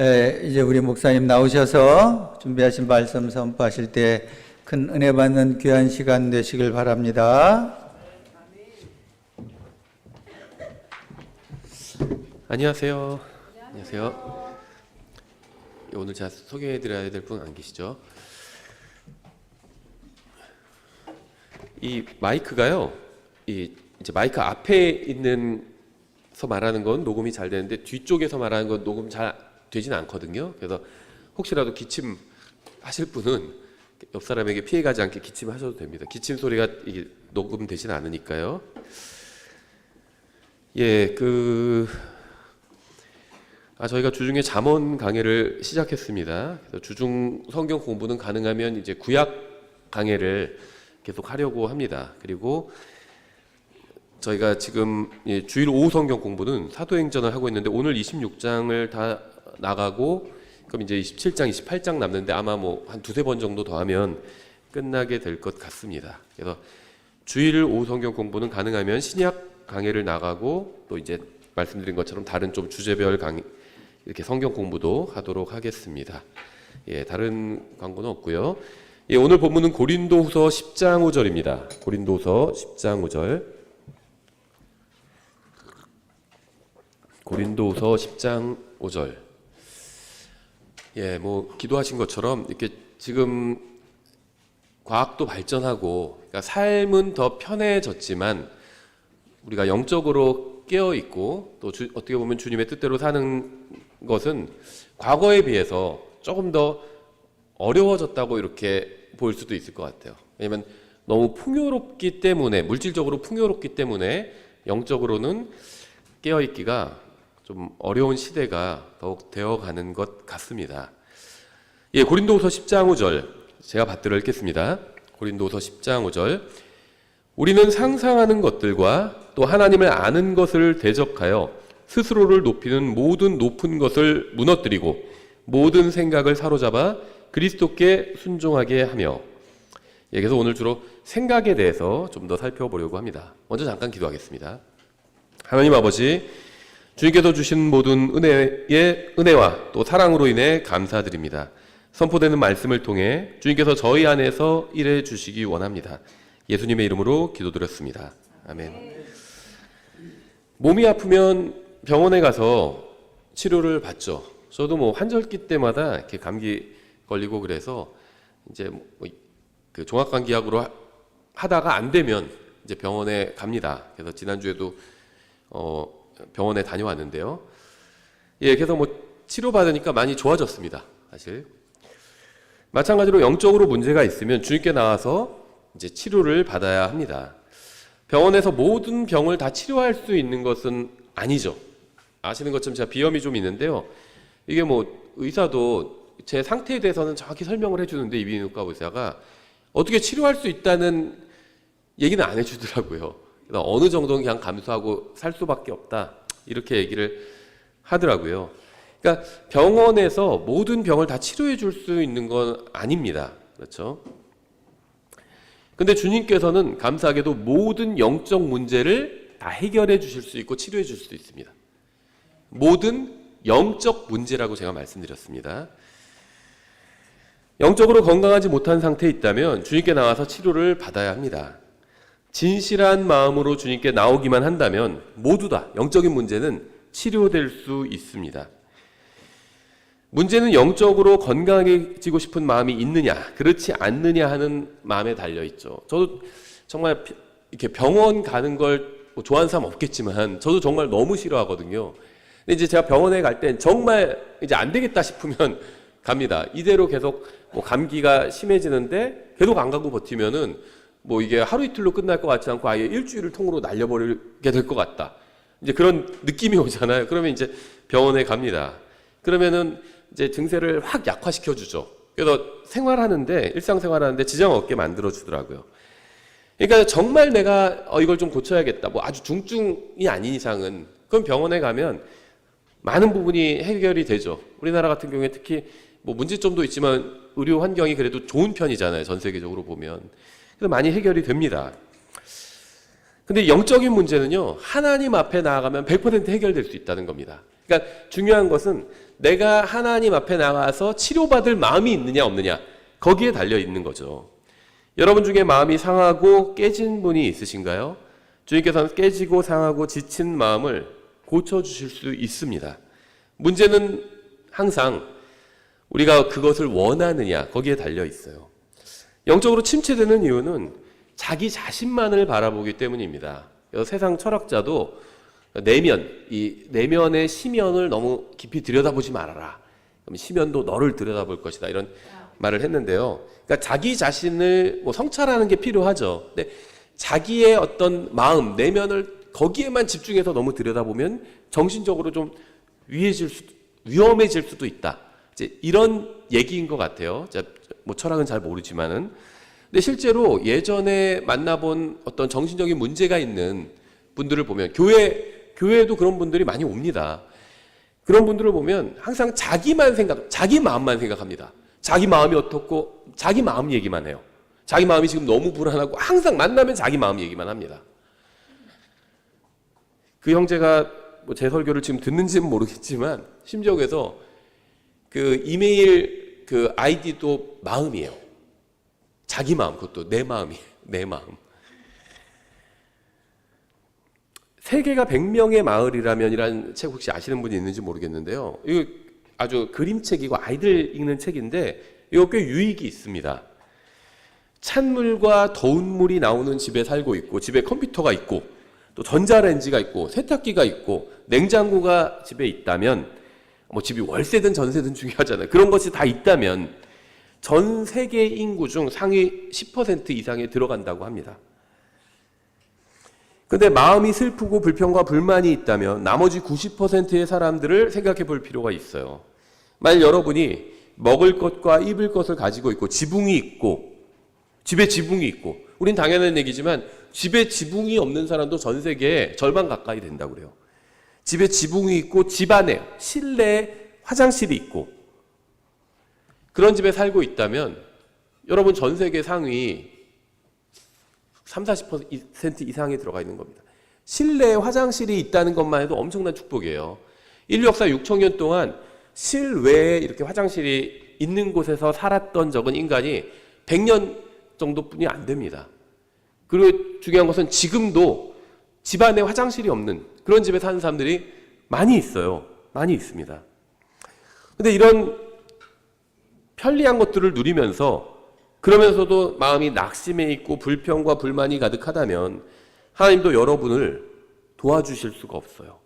이제 우리 목사님 나오셔서 준비하신 말씀 선포하실 때 큰 은혜 받는 귀한 시간 되시길 바랍니다. 안녕하세요. 안녕하세요. 오늘 제가 소개해드려야 될 분 안 계시죠? 이 마이크가요. 이제 마이크 앞에 있는서 말하는 건 녹음이 잘 되는데 뒤쪽에서 말하는 건 녹음 잘 되진 않거든요. 그래서 혹시라도 기침 하실 분은 옆 사람에게 피해가지 않게 기침하셔도 됩니다. 기침 소리가 이게 녹음되진 않으니까요. 저희가 주중에 잠언 강해를 시작했습니다. 그래서 주중 성경 공부는 가능하면 이제 구약 강해를 계속 하려고 합니다. 그리고 저희가 지금 주일 오후 성경 공부는 사도행전을 하고 있는데 오늘 26장을 다 나가고 그럼 이제 27장, 28장 남는데 아마 한 두세 번 정도 더 하면 끝나게 될 것 같습니다. 그래서 주일 오후 성경 공부는 가능하면 신약 강해를 나가고 또 이제 말씀드린 것처럼 다른 좀 주제별 강의 이렇게 성경 공부도 하도록 하겠습니다. 다른 광고는 없고요. 오늘 본문은 고린도후서 10장 5절입니다. 고린도후서 10장 5절. 고린도후서 10장 5절. 기도하신 것처럼 이렇게 지금 과학도 발전하고 그러니까 삶은 더 편해졌지만 우리가 영적으로 깨어 있고 또 어떻게 보면 주님의 뜻대로 사는 것은 과거에 비해서 조금 더 어려워졌다고 이렇게 볼 수도 있을 것 같아요. 왜냐하면 너무 풍요롭기 때문에 물질적으로 풍요롭기 때문에 영적으로는 깨어 있기가 좀 어려운 시대가 더욱 되어가는 것 같습니다. 고린도후서 10장 5절 제가 받들어 읽겠습니다. 고린도후서 10장 5절 우리는 상상하는 것들과 또 하나님을 아는 것을 대적하여 스스로를 높이는 모든 높은 것을 무너뜨리고 모든 생각을 사로잡아 그리스도께 순종하게 하며 그래서 오늘 주로 생각에 대해서 좀 더 살펴보려고 합니다. 먼저 잠깐 기도하겠습니다. 하나님 아버지 주님께서 주신 모든 은혜와 또 사랑으로 인해 감사드립니다. 선포되는 말씀을 통해 주님께서 저희 안에서 일해 주시기 원합니다. 예수님의 이름으로 기도드렸습니다. 아멘. 몸이 아프면 병원에 가서 치료를 받죠. 저도 환절기 때마다 이렇게 감기 걸리고 그래서 이제 그 종합감기약으로 하다가 안 되면 이제 병원에 갑니다. 그래서 지난주에도 병원에 다녀왔는데요. 그래서 치료받으니까 많이 좋아졌습니다. 사실. 마찬가지로 영적으로 문제가 있으면 주님께 나와서 이제 치료를 받아야 합니다. 병원에서 모든 병을 다 치료할 수 있는 것은 아니죠. 아시는 것처럼 제가 비염이 좀 있는데요. 이게 의사도 제 상태에 대해서는 정확히 설명을 해주는데 이비인후과 의사가 어떻게 치료할 수 있다는 얘기는 안 해주더라고요. 어느 정도는 그냥 감수하고 살 수밖에 없다 이렇게 얘기를 하더라고요. 그러니까 병원에서 모든 병을 다 치료해 줄 수 있는 건 아닙니다. 그렇죠? 근데 주님께서는 감사하게도 모든 영적 문제를 다 해결해 주실 수 있고 치료해 줄 수도 있습니다. 모든 영적 문제라고 제가 말씀드렸습니다. 영적으로 건강하지 못한 상태에 있다면 주님께 나와서 치료를 받아야 합니다. 진실한 마음으로 주님께 나오기만 한다면 모두 다 영적인 문제는 치료될 수 있습니다. 문제는 영적으로 건강해지고 싶은 마음이 있느냐 그렇지 않느냐 하는 마음에 달려있죠. 저도 정말 이렇게 병원 가는 걸 좋아하는 사람 없겠지만 저도 정말 너무 싫어하거든요. 근데 이제 제가 병원에 갈 땐 정말 이제 안 되겠다 싶으면 갑니다. 이대로 계속 감기가 심해지는데 계속 안 가고 버티면은 이게 하루 이틀로 끝날 것 같지 않고 아예 일주일을 통으로 날려버리게 될 것 같다. 이제 그런 느낌이 오잖아요. 그러면 이제 병원에 갑니다. 그러면은 이제 증세를 확 약화시켜 주죠. 그래서 일상생활하는데 지장 없게 만들어 주더라고요. 그러니까 정말 내가 이걸 좀 고쳐야겠다. 아주 중증이 아닌 이상은 그럼 병원에 가면 많은 부분이 해결이 되죠. 우리나라 같은 경우에 특히 문제점도 있지만 의료 환경이 그래도 좋은 편이잖아요. 전 세계적으로 보면. 그래서 많이 해결이 됩니다. 근데 영적인 문제는요, 하나님 앞에 나아가면 100% 해결될 수 있다는 겁니다. 그러니까 중요한 것은 내가 하나님 앞에 나가서 치료받을 마음이 있느냐 없느냐 거기에 달려 있는 거죠. 여러분 중에 마음이 상하고 깨진 분이 있으신가요? 주님께서는 깨지고 상하고 지친 마음을 고쳐주실 수 있습니다. 문제는 항상 우리가 그것을 원하느냐 거기에 달려 있어요. 영적으로 침체되는 이유는 자기 자신만을 바라보기 때문입니다. 세상 철학자도 이 내면의 시면을 너무 깊이 들여다보지 말아라. 그럼 시면도 너를 들여다볼 것이다. 이런 말을 했는데요. 그러니까 자기 자신을 성찰하는 게 필요하죠. 근데 자기의 어떤 마음, 내면을 거기에만 집중해서 너무 들여다보면 정신적으로 좀 위험해질 수도 있다. 이제 이런 얘기인 것 같아요. 철학은 잘 모르지만은. 근데 실제로 예전에 만나본 어떤 정신적인 문제가 있는 분들을 보면 교회에도 그런 분들이 많이 옵니다. 그런 분들을 보면 항상 자기 마음만 생각합니다. 자기 마음이 어떻고 자기 마음 얘기만 해요. 자기 마음이 지금 너무 불안하고 항상 만나면 자기 마음 얘기만 합니다. 그 형제가 제 설교를 지금 듣는지는 모르겠지만 심지어에서 그 이메일 그 아이디도 마음이에요. 자기 마음, 그것도 내 마음이에요. 내 마음. 세계가 100명의 마을이라면이라는 책 혹시 아시는 분이 있는지 모르겠는데요. 이거 아주 그림책이고 아이들 읽는 책인데 이거 꽤 유익이 있습니다. 찬물과 더운 물이 나오는 집에 살고 있고 집에 컴퓨터가 있고 또 전자레인지가 있고 세탁기가 있고 냉장고가 집에 있다면 집이 월세든 전세든 중요하잖아요. 그런 것이 다 있다면 전 세계 인구 중 상위 10% 이상에 들어간다고 합니다. 근데 마음이 슬프고 불평과 불만이 있다면 나머지 90%의 사람들을 생각해 볼 필요가 있어요. 만약 여러분이 먹을 것과 입을 것을 가지고 있고 지붕이 있고 집에 지붕이 있고 우린 당연한 얘기지만 집에 지붕이 없는 사람도 전 세계에 절반 가까이 된다고 그래요. 집에 지붕이 있고 집 안에 실내에 화장실이 있고 그런 집에 살고 있다면 여러분 전 세계 상위 30-40% 이상이 들어가 있는 겁니다. 실내에 화장실이 있다는 것만 해도 엄청난 축복이에요. 인류 역사 6,000년 동안 실외에 이렇게 화장실이 있는 곳에서 살았던 적은 인간이 100년 정도뿐이 안 됩니다. 그리고 중요한 것은 지금도 집 안에 화장실이 없는 그런 집에 사는 사람들이 많이 있어요. 많이 있습니다. 근데 이런 편리한 것들을 누리면서 그러면서도 마음이 낙심해 있고 불평과 불만이 가득하다면 하나님도 여러분을 도와주실 수가 없어요.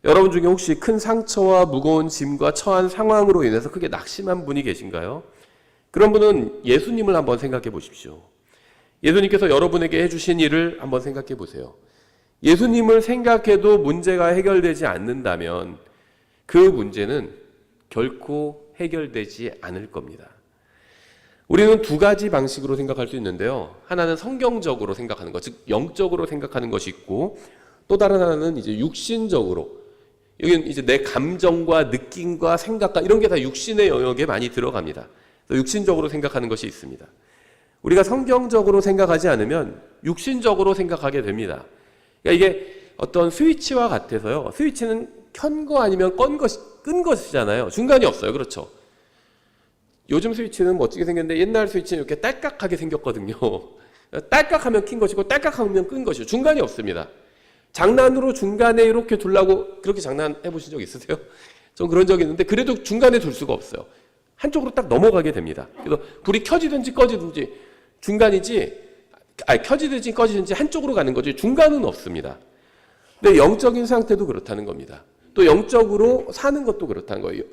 여러분 중에 혹시 큰 상처와 무거운 짐과 처한 상황으로 인해서 크게 낙심한 분이 계신가요? 그런 분은 예수님을 한번 생각해 보십시오. 예수님께서 여러분에게 해주신 일을 한번 생각해 보세요. 예수님을 생각해도 문제가 해결되지 않는다면 그 문제는 결코 해결되지 않을 겁니다. 우리는 두 가지 방식으로 생각할 수 있는데요. 하나는 성경적으로 생각하는 것, 즉 영적으로 생각하는 것이 있고 또 다른 하나는 이제 육신적으로. 여기는 이제 내 감정과 느낌과 생각과 이런 게 다 육신의 영역에 많이 들어갑니다. 그래서 육신적으로 생각하는 것이 있습니다. 우리가 성경적으로 생각하지 않으면 육신적으로 생각하게 됩니다. 그러니까 이게 어떤 스위치와 같아서요. 스위치는 켠 거 아니면 끈 것이잖아요. 중간이 없어요. 그렇죠? 요즘 스위치는 멋지게 생겼는데 옛날 스위치는 이렇게 딸깍하게 생겼거든요. 딸깍하면 킨 것이고 딸깍하면 끈 것이고 중간이 없습니다. 장난으로 중간에 이렇게 두려고 그렇게 장난해 보신 적 있으세요? 전 그런 적이 있는데 그래도 중간에 둘 수가 없어요. 한쪽으로 딱 넘어가게 됩니다. 그래서 불이 켜지든지 꺼지든지 중간이지, 켜지든지 꺼지든지 한쪽으로 가는 거지 중간은 없습니다. 근데 영적인 상태도 그렇다는 겁니다. 또 영적으로 사는 것도 그렇다는 거예요.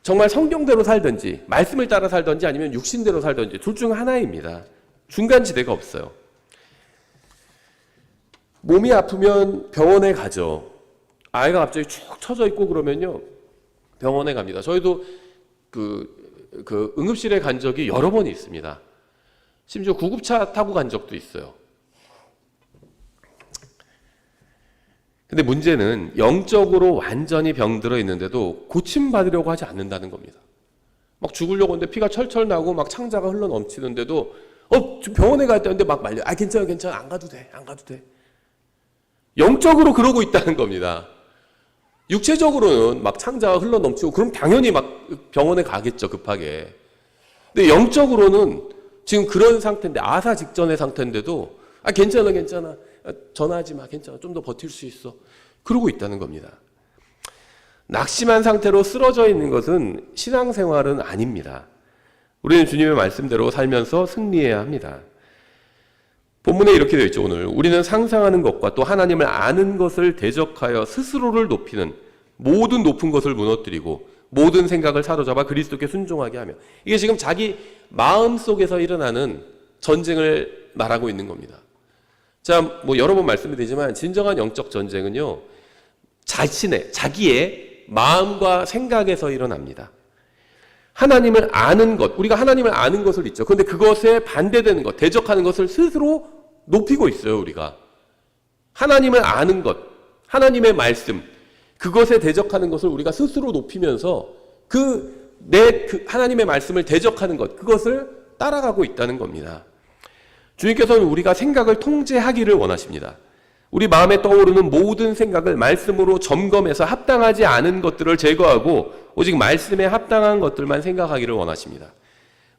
정말 성경대로 살든지 말씀을 따라 살든지 아니면 육신대로 살든지 둘 중 하나입니다. 중간지대가 없어요. 몸이 아프면 병원에 가죠. 아이가 갑자기 축 처져 있고 그러면요 병원에 갑니다. 저희도 그 응급실에 간 적이 여러 번 있습니다. 심지어 구급차 타고 간 적도 있어요. 근데 문제는 영적으로 완전히 병들어 있는데도 고침받으려고 하지 않는다는 겁니다. 막 죽으려고 하는데 피가 철철 나고 막 창자가 흘러 넘치는데도 지금 병원에 가야 되는데 막 말려. 괜찮아 안 가도 돼. 영적으로 그러고 있다는 겁니다. 육체적으로는 막 창자가 흘러 넘치고 그럼 당연히 막 병원에 가겠죠, 급하게. 근데 영적으로는 지금 그런 상태인데, 아사 직전의 상태인데도 괜찮아 전화하지 마, 괜찮아, 좀 더 버틸 수 있어, 그러고 있다는 겁니다. 낙심한 상태로 쓰러져 있는 것은 신앙생활은 아닙니다. 우리는 주님의 말씀대로 살면서 승리해야 합니다. 본문에 이렇게 되어 있죠. 오늘 우리는 상상하는 것과 또 하나님을 아는 것을 대적하여 스스로를 높이는, 모든 높은 것을 무너뜨리고 모든 생각을 사로잡아 그리스도께 순종하게 하며, 이게 지금 자기 마음속에서 일어나는 전쟁을 말하고 있는 겁니다. 자, 뭐 여러 번 말씀드리지만 진정한 영적 전쟁은요, 자기의 마음과 생각에서 일어납니다. 하나님을 아는 것, 우리가 하나님을 아는 것을 있죠. 그런데 그것에 반대되는 것, 대적하는 것을 스스로 높이고 있어요, 우리가. 하나님을 아는 것, 하나님의 말씀, 그것에 대적하는 것을 우리가 스스로 높이면서 하나님의 말씀을 대적하는 것, 그것을 따라가고 있다는 겁니다. 주님께서는 우리가 생각을 통제하기를 원하십니다. 우리 마음에 떠오르는 모든 생각을 말씀으로 점검해서 합당하지 않은 것들을 제거하고 오직 말씀에 합당한 것들만 생각하기를 원하십니다.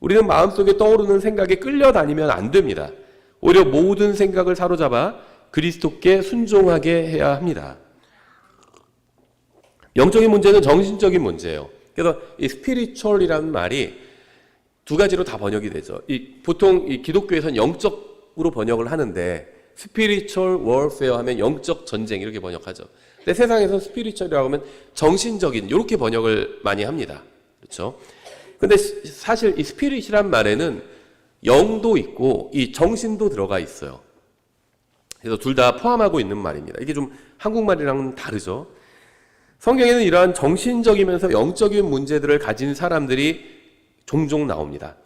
우리는 마음속에 떠오르는 생각에 끌려다니면 안 됩니다. 오히려 모든 생각을 사로잡아 그리스도께 순종하게 해야 합니다. 영적인 문제는 정신적인 문제예요. 그래서 이 스피리추얼이라는 말이 두 가지로 다 번역이 되죠. 보통 이 기독교에서는 영적으로 번역을 하는데, 스피리추얼 워페어 하면 영적 전쟁 이렇게 번역하죠. 근데 세상에서 스피리추얼이라고 하면 정신적인, 이렇게 번역을 많이 합니다. 그렇죠? 근데 사실 이 스피릿이란 말에는 영도 있고 이 정신도 들어가 있어요. 그래서 둘 다 포함하고 있는 말입니다. 이게 좀 한국말이랑은 다르죠. 성경에는 이러한 정신적이면서 영적인 문제들을 가진 사람들이 종종 나옵니다.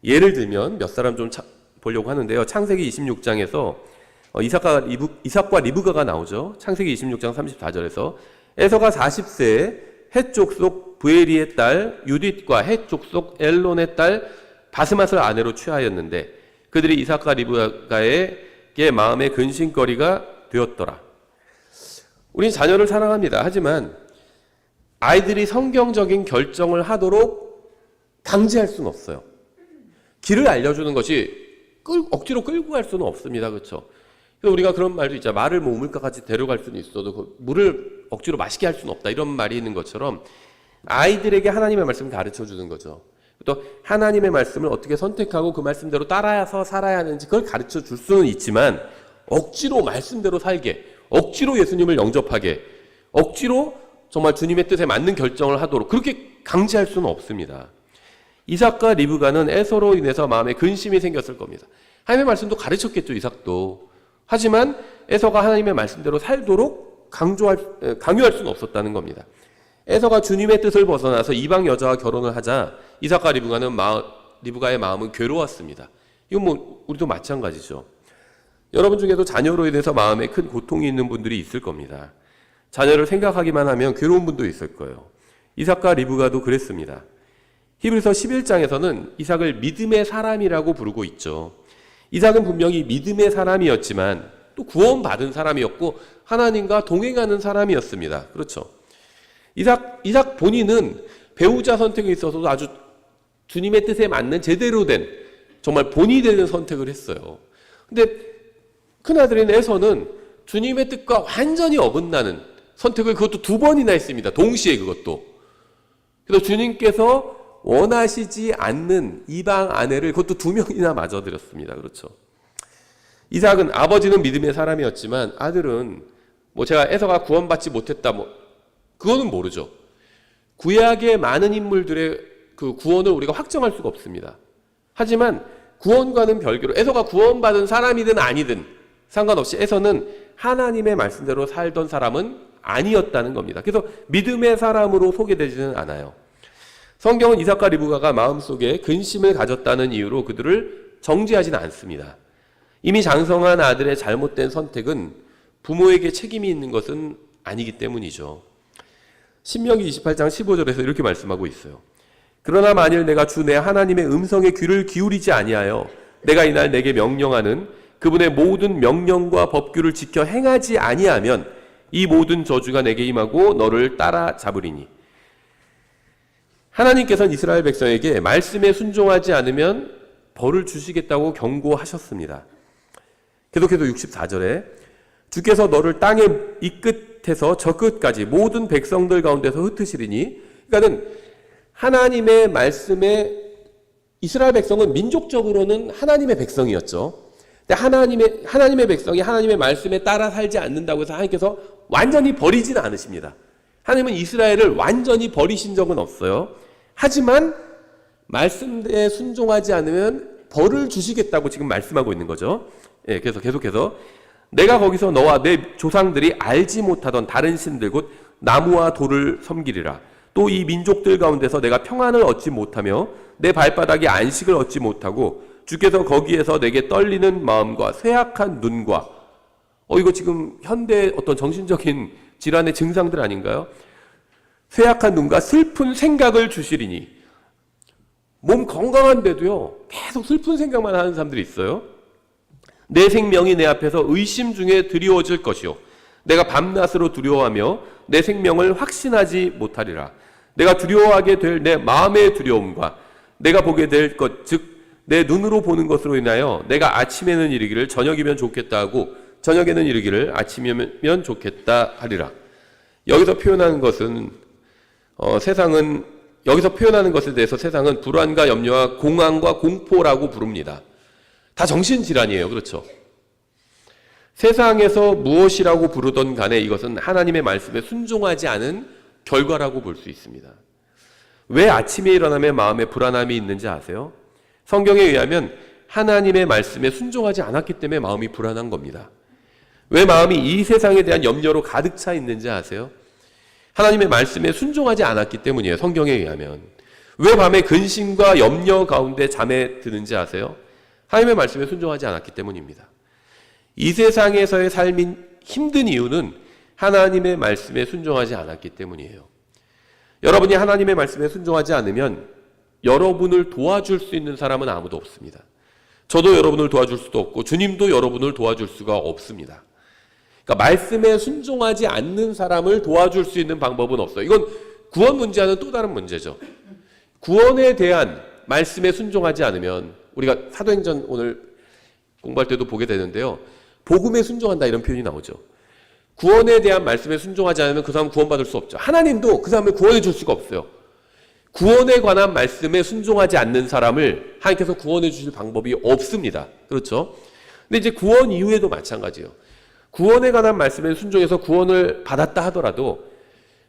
예를 들면 몇 사람 좀 보려고 하는데요. 창세기 26장에서 이삭과 리브가가 나오죠. 창세기 26장 34절에서 에서가 40세에 헷 족속 브에리의 딸 유딧과 헷 족속 엘론의 딸 바스맛을 아내로 취하였는데 그들이 이삭과 리브가에게 마음의 근심거리가 되었더라. 우리는 자녀를 사랑합니다. 하지만 아이들이 성경적인 결정을 하도록 강제할 수는 없어요. 길을 알려주는 것이 억지로 끌고 갈 수는 없습니다. 그렇죠? 그래서 우리가 그런 말도 있잖아요. 말을 뭐 우물가까지 데려갈 수는 있어도 그 물을 억지로 마시게 할 수는 없다, 이런 말이 있는 것처럼 아이들에게 하나님의 말씀을 가르쳐 주는 거죠. 또 하나님의 말씀을 어떻게 선택하고 그 말씀대로 따라서 살아야 하는지 그걸 가르쳐 줄 수는 있지만, 억지로 말씀대로 살게, 억지로 예수님을 영접하게, 억지로 정말 주님의 뜻에 맞는 결정을 하도록 그렇게 강제할 수는 없습니다. 이삭과 리브가는 에서로 인해서 마음에 근심이 생겼을 겁니다. 하나님의 말씀도 가르쳤겠죠, 이삭도. 하지만 에서가 하나님의 말씀대로 살도록 강요할 수는 없었다는 겁니다. 에서가 주님의 뜻을 벗어나서 이방 여자와 결혼을 하자 이삭과 리브가의 마음은 괴로웠습니다. 이건 뭐 우리도 마찬가지죠. 여러분 중에도 자녀로 인해서 마음에 큰 고통이 있는 분들이 있을 겁니다. 자녀를 생각하기만 하면 괴로운 분도 있을 거예요. 이삭과 리브가도 그랬습니다. 히브리서 11장에서는 이삭을 믿음의 사람이라고 부르고 있죠. 이삭은 분명히 믿음의 사람이었지만 또 구원받은 사람이었고 하나님과 동행하는 사람이었습니다. 그렇죠? 이삭 본인은 배우자 선택에 있어서도 아주 주님의 뜻에 맞는 제대로 된, 정말 본이 되는 선택을 했어요. 근데 큰아들인 에서는 주님의 뜻과 완전히 어긋나는 선택을 그것도 2번이나 했습니다. 동시에 그것도. 그래서 주님께서 원하시지 않는 이방 아내를 그것도 2명이나 맞아들였습니다. 그렇죠. 이삭은, 아버지는 믿음의 사람이었지만 아들은 제가 에서가 구원받지 못했다, 그거는 모르죠. 구약의 많은 인물들의 그 구원을 우리가 확정할 수가 없습니다. 하지만 구원과는 별개로 에서가 구원받은 사람이든 아니든 상관없이 에서는 하나님의 말씀대로 살던 사람은 아니었다는 겁니다. 그래서 믿음의 사람으로 소개되지는 않아요. 성경은 이삭과 리브가가 마음속에 근심을 가졌다는 이유로 그들을 정죄하지는 않습니다. 이미 장성한 아들의 잘못된 선택은 부모에게 책임이 있는 것은 아니기 때문이죠. 신명기 28장 15절에서 이렇게 말씀하고 있어요. 그러나 만일 내가 주 내 하나님의 음성에 귀를 기울이지 아니하여 내가 이날 내게 명령하는 그분의 모든 명령과 법규를 지켜 행하지 아니하면 이 모든 저주가 내게 임하고 너를 따라잡으리니. 하나님께서는 이스라엘 백성에게 말씀에 순종하지 않으면 벌을 주시겠다고 경고하셨습니다. 계속해서 64절에 주께서 너를 땅의 이 끝에서 저 끝까지 모든 백성들 가운데서 흩으시리니, 그러니까는 하나님의 말씀에 이스라엘 백성은 민족적으로는 하나님의 백성이었죠. 근데 하나님의 백성이 하나님의 말씀에 따라 살지 않는다고 해서 하나님께서 완전히 버리지는 않으십니다. 하나님은 이스라엘을 완전히 버리신 적은 없어요. 하지만 말씀에 순종하지 않으면 벌을 주시겠다고 지금 말씀하고 있는 거죠. 예, 그래서 계속해서 내가 거기서 너와 내 조상들이 알지 못하던 다른 신들 곧 나무와 돌을 섬기리라. 또 이 민족들 가운데서 내가 평안을 얻지 못하며 내 발바닥에 안식을 얻지 못하고 주께서 거기에서 내게 떨리는 마음과 쇠약한 눈과 이거 지금 현대 어떤 정신적인 질환의 증상들 아닌가요? 쇠약한 눈과 슬픈 생각을 주시리니. 몸 건강한데도요 계속 슬픈 생각만 하는 사람들이 있어요. 내 생명이 내 앞에서 의심 중에 드리워질 것이요 내가 밤낮으로 두려워하며 내 생명을 확신하지 못하리라. 내가 두려워하게 될 내 마음의 두려움과 내가 보게 될 것 즉 내 눈으로 보는 것으로 인하여 내가 아침에는 이르기를 저녁이면 좋겠다 하고 저녁에는 이르기를 아침이면 좋겠다 하리라. 여기서 표현하는 것은 여기서 표현하는 것에 대해서 세상은 불안과 염려와 공황과 공포라고 부릅니다. 다 정신질환이에요. 그렇죠? 세상에서 무엇이라고 부르던 간에 이것은 하나님의 말씀에 순종하지 않은 결과라고 볼 수 있습니다. 왜 아침에 일어나면 마음에 불안함이 있는지 아세요? 성경에 의하면 하나님의 말씀에 순종하지 않았기 때문에 마음이 불안한 겁니다. 왜 마음이 이 세상에 대한 염려로 가득 차 있는지 아세요? 하나님의 말씀에 순종하지 않았기 때문이에요. 성경에 의하면. 왜 밤에 근심과 염려 가운데 잠에 드는지 아세요? 하나님의 말씀에 순종하지 않았기 때문입니다. 이 세상에서의 삶이 힘든 이유는 하나님의 말씀에 순종하지 않았기 때문이에요. 여러분이 하나님의 말씀에 순종하지 않으면 여러분을 도와줄 수 있는 사람은 아무도 없습니다. 저도 여러분을 도와줄 수도 없고 주님도 여러분을 도와줄 수가 없습니다. 그러니까 말씀에 순종하지 않는 사람을 도와줄 수 있는 방법은 없어요. 이건 구원 문제와는 또 다른 문제죠. 구원에 대한 말씀에 순종하지 않으면 우리가 사도행전 오늘 공부할 때도 보게 되는데요. 복음에 순종한다 이런 표현이 나오죠. 구원에 대한 말씀에 순종하지 않으면 그 사람은 구원받을 수 없죠. 하나님도 그 사람을 구원해 줄 수가 없어요. 구원에 관한 말씀에 순종하지 않는 사람을 하나님께서 구원해 주실 방법이 없습니다. 그렇죠? 근데 이제 구원 이후에도 마찬가지예요. 구원에 관한 말씀에 순종해서 구원을 받았다 하더라도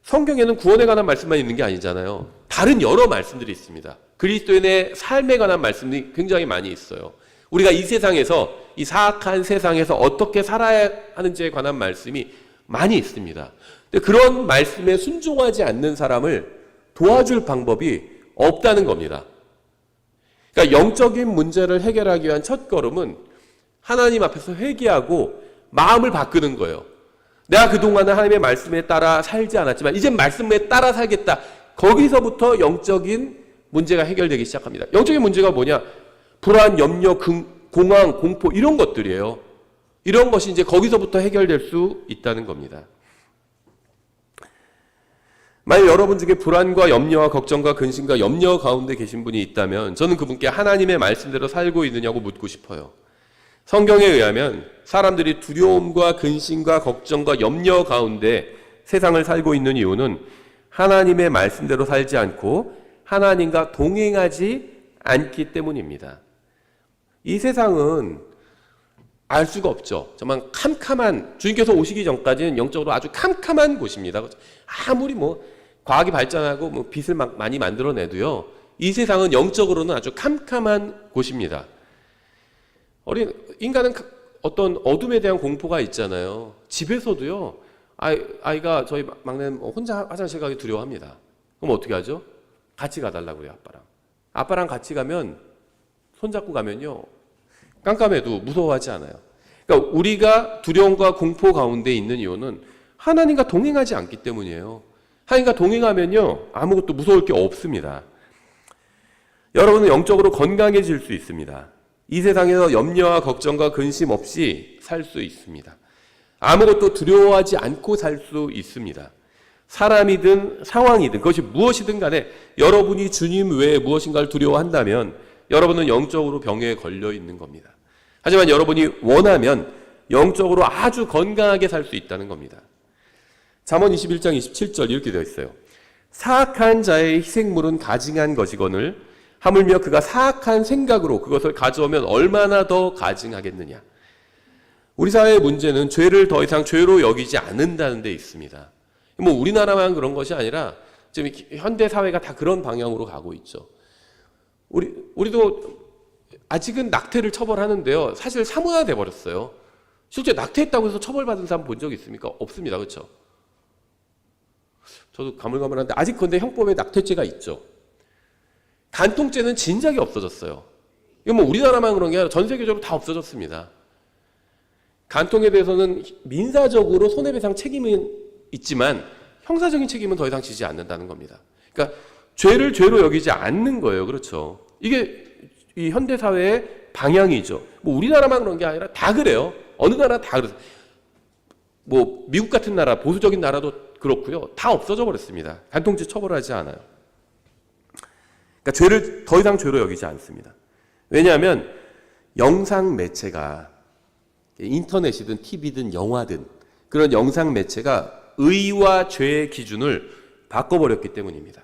성경에는 구원에 관한 말씀만 있는 게 아니잖아요. 다른 여러 말씀들이 있습니다. 그리스도인의 삶에 관한 말씀이 굉장히 많이 있어요. 우리가 이 세상에서, 이 사악한 세상에서 어떻게 살아야 하는지에 관한 말씀이 많이 있습니다. 근데 그런 말씀에 순종하지 않는 사람을 도와줄 방법이 없다는 겁니다. 그러니까 영적인 문제를 해결하기 위한 첫 걸음은 하나님 앞에서 회개하고 마음을 바꾸는 거예요. 내가 그동안은 하나님의 말씀에 따라 살지 않았지만 이젠 말씀에 따라 살겠다. 거기서부터 영적인 문제가 해결되기 시작합니다. 영적인 문제가 뭐냐? 불안, 염려, 공황, 공포 이런 것들이에요. 이런 것이 이제 거기서부터 해결될 수 있다는 겁니다. 만약 여러분 중에 불안과 염려와 걱정과 근심과 염려 가운데 계신 분이 있다면 저는 그분께 하나님의 말씀대로 살고 있느냐고 묻고 싶어요. 성경에 의하면 사람들이 두려움과 근심과 걱정과 염려 가운데 세상을 살고 있는 이유는 하나님의 말씀대로 살지 않고 하나님과 동행하지 않기 때문입니다. 이 세상은 알 수가 없죠. 정말 캄캄한, 주님께서 오시기 전까지는 영적으로 아주 캄캄한 곳입니다. 아무리 과학이 발전하고 빛을 많이 만들어내도요, 이 세상은 영적으로는 아주 캄캄한 곳입니다. 인간은 어떤 어둠에 대한 공포가 있잖아요. 집에서도요, 아이가 저희 막내는 혼자 화장실 가기 두려워합니다. 그럼 어떻게 하죠? 같이 가달라고 그래요, 아빠랑. 아빠랑 같이 가면, 손잡고 가면요, 깜깜해도 무서워하지 않아요. 그러니까 우리가 두려움과 공포 가운데 있는 이유는 하나님과 동행하지 않기 때문이에요. 하나님과 동행하면요, 아무것도 무서울 게 없습니다. 여러분은 영적으로 건강해질 수 있습니다. 이 세상에서 염려와 걱정과 근심 없이 살 수 있습니다. 아무것도 두려워하지 않고 살 수 있습니다. 사람이든 상황이든 그것이 무엇이든 간에 여러분이 주님 외에 무엇인가를 두려워한다면 여러분은 영적으로 병에 걸려 있는 겁니다. 하지만 여러분이 원하면 영적으로 아주 건강하게 살 수 있다는 겁니다. 잠언 21장 27절 이렇게 되어 있어요. 사악한 자의 희생물은 가증한 것이거늘 하물며 그가 사악한 생각으로 그것을 가져오면 얼마나 더 가증하겠느냐. 우리 사회의 문제는 죄를 더 이상 죄로 여기지 않는다는 데 있습니다. 뭐 우리나라만 그런 것이 아니라 지금 현대 사회가 다 그런 방향으로 가고 있죠. 우리도 아직은 낙태를 처벌하는데요. 사실 사문화돼 버렸어요. 실제 낙태했다고 해서 처벌받은 사람 본 적 있습니까? 없습니다. 그렇죠? 저도 가물가물한데 아직 근데 형법에 낙태죄가 있죠. 간통죄는 진작에 없어졌어요. 이건 뭐 우리나라만 그런 게 아니라 전 세계적으로 다 없어졌습니다. 간통에 대해서는 민사적으로 손해배상 책임은 있지만 형사적인 책임은 더 이상 지지 않는다는 겁니다. 그러니까 죄를 죄로 여기지 않는 거예요. 그렇죠? 이게 이 현대 사회의 방향이죠. 뭐 우리나라만 그런 게 아니라 다 그래요. 어느 나라 다 그래요. 뭐 미국 같은 나라, 보수적인 나라도 그렇고요. 다 없어져 버렸습니다. 간통죄 처벌하지 않아요. 그러니까 죄를 더 이상 죄로 여기지 않습니다. 왜냐하면 영상 매체가 인터넷이든 TV든 영화든 그런 영상 매체가 의와 죄의 기준을 바꿔버렸기 때문입니다.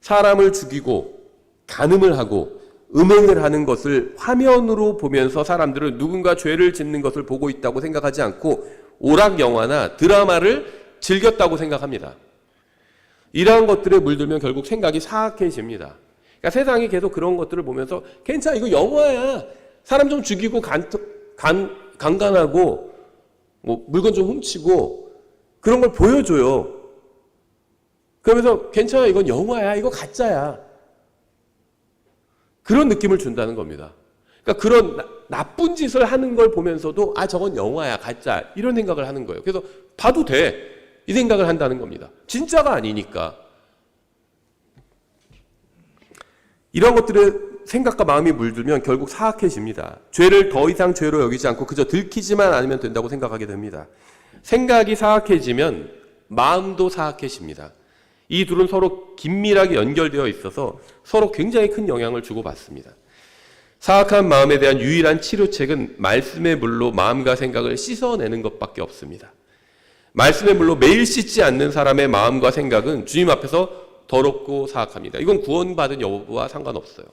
사람을 죽이고 간음을 하고 음행을 하는 것을 화면으로 보면서 사람들은 누군가 죄를 짓는 것을 보고 있다고 생각하지 않고 오락 영화나 드라마를 즐겼다고 생각합니다. 이러한 것들에 물들면 결국 생각이 사악해집니다. 그러니까 세상이 계속 그런 것들을 보면서 괜찮아, 이거 영화야. 사람 좀 죽이고 강간하고 뭐 물건 좀 훔치고 그런 걸 보여줘요. 그러면서 괜찮아, 이건 영화야, 이거 가짜야. 그런 느낌을 준다는 겁니다. 그러니까 그런 나쁜 짓을 하는 걸 보면서도 아, 저건 영화야, 가짜, 이런 생각을 하는 거예요. 그래서 봐도 돼, 이 생각을 한다는 겁니다. 진짜가 아니니까. 이런 것들에 생각과 마음이 물들면 결국 사악해집니다. 죄를 더 이상 죄로 여기지 않고 그저 들키지만 않으면 된다고 생각하게 됩니다. 생각이 사악해지면 마음도 사악해집니다. 이 둘은 서로 긴밀하게 연결되어 있어서 서로 굉장히 큰 영향을 주고받습니다. 사악한 마음에 대한 유일한 치료책은 말씀의 물로 마음과 생각을 씻어내는 것밖에 없습니다. 말씀의 물로 매일 씻지 않는 사람의 마음과 생각은 주님 앞에서 더럽고 사악합니다. 이건 구원받은 여부와 상관없어요.